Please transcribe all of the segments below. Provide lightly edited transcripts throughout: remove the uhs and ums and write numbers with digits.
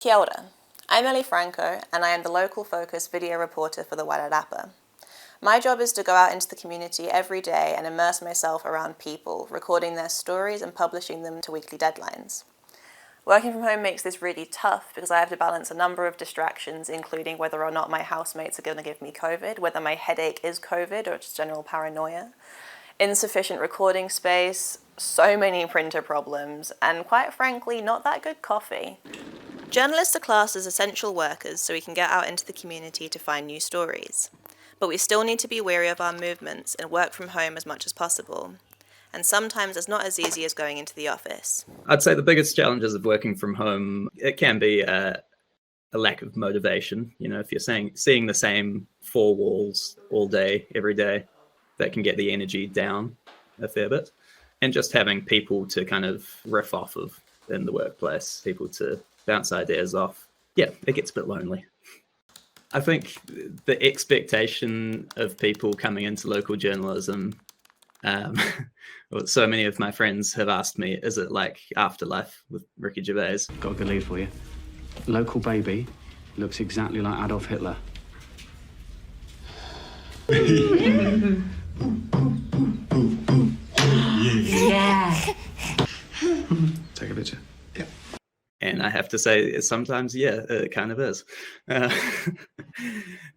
Kia ora. I'm Ellie Franco, and I am the local focus video reporter for the Wairarapa. My job is to go out into the community every day and immerse myself around people, recording their stories and publishing them to weekly deadlines. Working from home makes this really tough because I have to balance a number of distractions, including whether or not my housemates are going to give me COVID, whether my headache is COVID or just general paranoia, insufficient recording space, so many printer problems, and quite frankly, not that good coffee. Journalists are classed as essential workers so we can get out into the community to find new stories. But we still need to be wary of our movements and work from home as much as possible. And sometimes it's not as easy as going into the office. I'd say the biggest challenges of working from home, it can be a lack of motivation. You know, if you're seeing the same four walls all day, every day, that can get the energy down a fair bit. And just having people to kind of riff off of in the workplace, people to bounce ideas off. Yeah, it gets a bit lonely. I think the expectation of people coming into local journalism, so many of my friends have asked me, is it like Afterlife with Ricky Gervais? Got a good lead for you. Local baby looks exactly like Adolf Hitler. Yeah. Take a picture. Yeah. And I have to say, sometimes, yeah, it kind of is.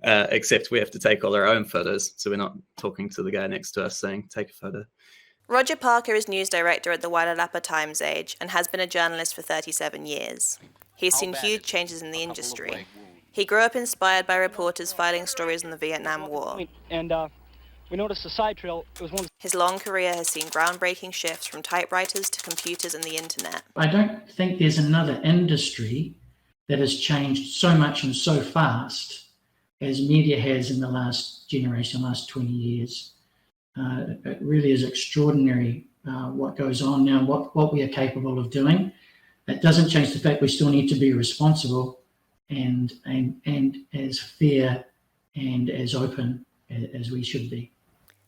Except we have to take all our own photos, so we're not talking to the guy next to us saying, take a photo. Roger Parker is news director at the Wairarapa Times Age and has been a journalist for 37 years. He's seen huge changes in the industry. He grew up inspired by reporters filing stories on the Vietnam War. And we noticed the side trail. It was one. His long career has seen groundbreaking shifts from typewriters to computers and the internet. I don't think there's another industry that has changed so much and so fast as media has in the last generation, last 20 years. It really is extraordinary what goes on now, what we are capable of doing. It doesn't change the fact we still need to be responsible and as fair and as open as we should be.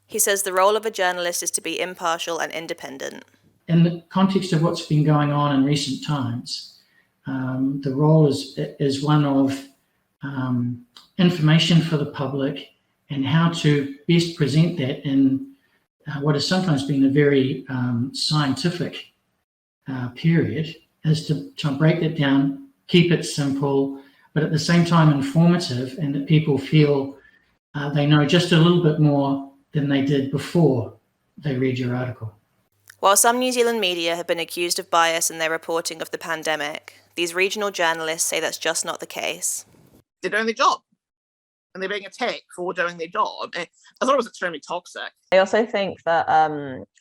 He says the role of a journalist is to be impartial and independent. In the context of what's been going on in recent times, the role is one of information for the public and how to best present that in what has sometimes been a very scientific period, is to break that down, keep it simple, but at the same time informative, and that people feel they know just a little bit more than they did before they read your article. While some New Zealand media have been accused of bias in their reporting of the pandemic, these regional journalists say that's just not the case. They're doing their job, and they're being attacked for doing their job. And I thought it was extremely toxic. I also think that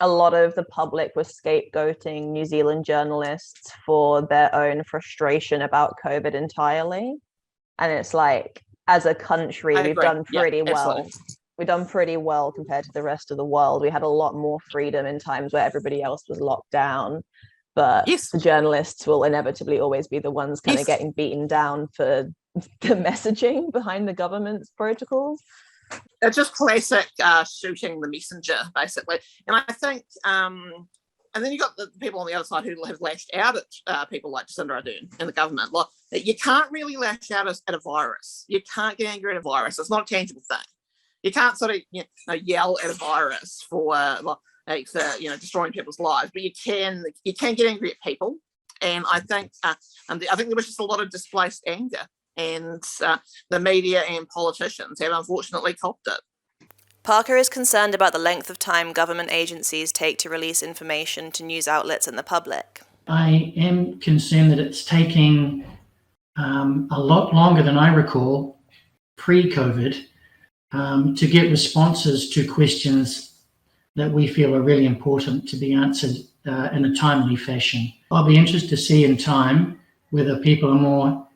a lot of the public was scapegoating New Zealand journalists for their own frustration about COVID entirely. And it's like, as a country, we've done pretty well. We've done pretty well compared to the rest of the world. We had a lot more freedom in times where everybody else was locked down. But the journalists will inevitably always be the ones kind of getting beaten down for the messaging behind the government's protocols. It's just classic shooting the messenger, basically. And I think, and then you've got the people on the other side who have lashed out at people like Jacinda Ardern and the government. Like, you can't really lash out at a virus. You can't get angry at a virus. It's not a tangible thing. You can't sort of yell at a virus for destroying people's lives, but you can get angry at people. And I think there was just a lot of displaced anger, and the media and politicians have unfortunately copped it. Parker is concerned about the length of time government agencies take to release information to news outlets and the public. I am concerned that it's taking a lot longer than I recall pre-COVID to get responses to questions that we feel are really important to be answered in a timely fashion. I'll be interested to see in time whether people are more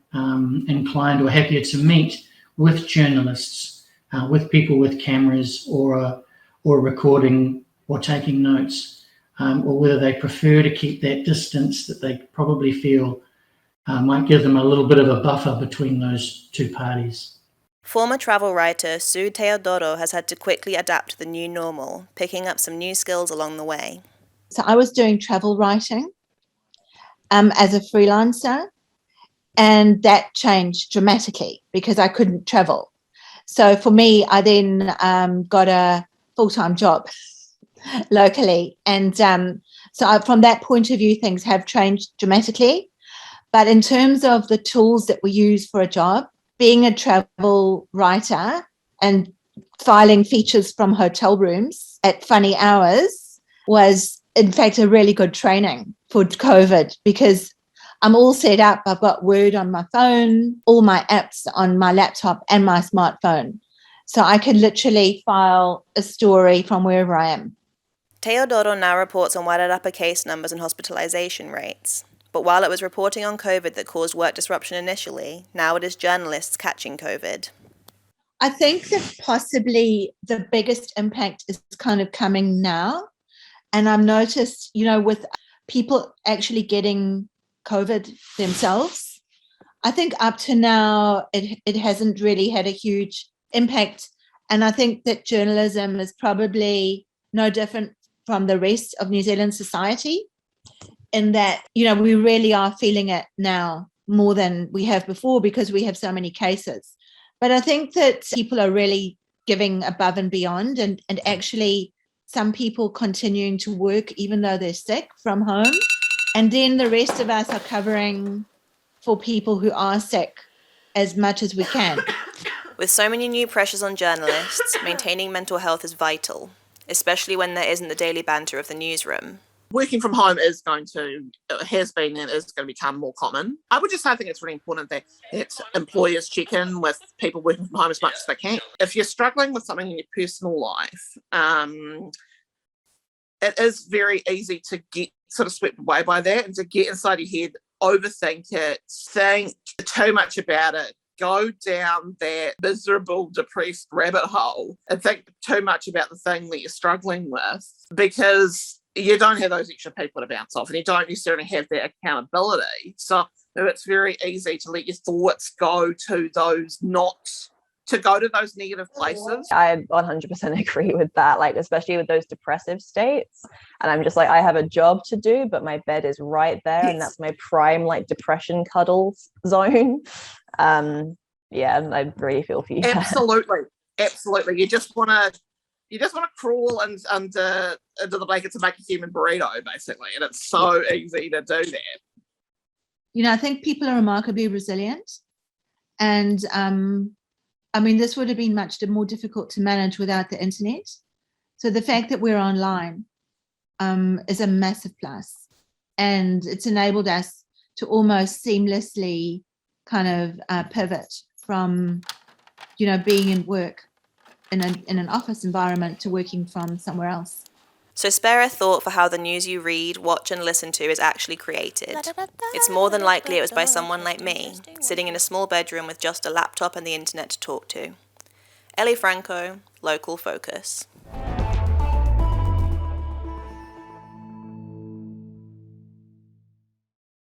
inclined or happier to meet with journalists, with people with cameras or recording or taking notes, or whether they prefer to keep that distance that they probably feel might give them a little bit of a buffer between those two parties. Former travel writer Sue Teodoro has had to quickly adapt to the new normal, picking up some new skills along the way. So I was doing travel writing as a freelancer, And that changed dramatically because I couldn't travel. So for me, I then got a full-time job locally. And from that point of view, things have changed dramatically. But in terms of the tools that we use for a job, being a travel writer and filing features from hotel rooms at funny hours was, in fact, a really good training for COVID because I'm all set up. I've got Word on my phone, all my apps on my laptop and my smartphone. So I can literally file a story from wherever I am. Teodoro now reports on Wairarapa case numbers and hospitalisation rates. But while it was reporting on COVID that caused work disruption initially, now it is journalists catching COVID. I think that possibly the biggest impact is kind of coming now. And I've noticed, with people actually getting COVID themselves, I think up to now, it hasn't really had a huge impact. And I think that journalism is probably no different from the rest of New Zealand society in that, we really are feeling it now more than we have before because we have so many cases. But I think that people are really giving above and beyond and actually some people continuing to work even though they're sick from home. And then the rest of us are covering for people who are sick as much as we can. With so many new pressures on journalists, maintaining mental health is vital, especially when there isn't the daily banter of the newsroom. Working from home has been and is going to become more common. I would just say I think it's really important that employers check in with people working from home as much as they can. If you're struggling with something in your personal life, it is very easy to get sort of swept away by that and to get inside your head, overthink it, think too much about it, go down that miserable, depressed rabbit hole and think too much about the thing that you're struggling with because you don't have those extra people to bounce off and you don't necessarily have that accountability. So it's very easy to let your thoughts go to those negative places. I 100% agree with that, like especially with those depressive states. And I'm just like, I have a job to do, but my bed is right there. Yes. And that's my prime like depression cuddles zone. Yeah, I really feel for you. Absolutely. You just want to crawl under the blanket to make a human burrito, basically. And it's so easy to do that. I think people are remarkably resilient. And this would have been much more difficult to manage without the internet. So the fact that we're online is a massive plus. And it's enabled us to almost seamlessly kind of pivot from, being in work in an office environment to working from somewhere else. So spare a thought for how the news you read, watch and listen to is actually created. It's more than likely it was by someone like me, sitting in a small bedroom with just a laptop and the internet to talk to. Ellie Franco, Local Focus.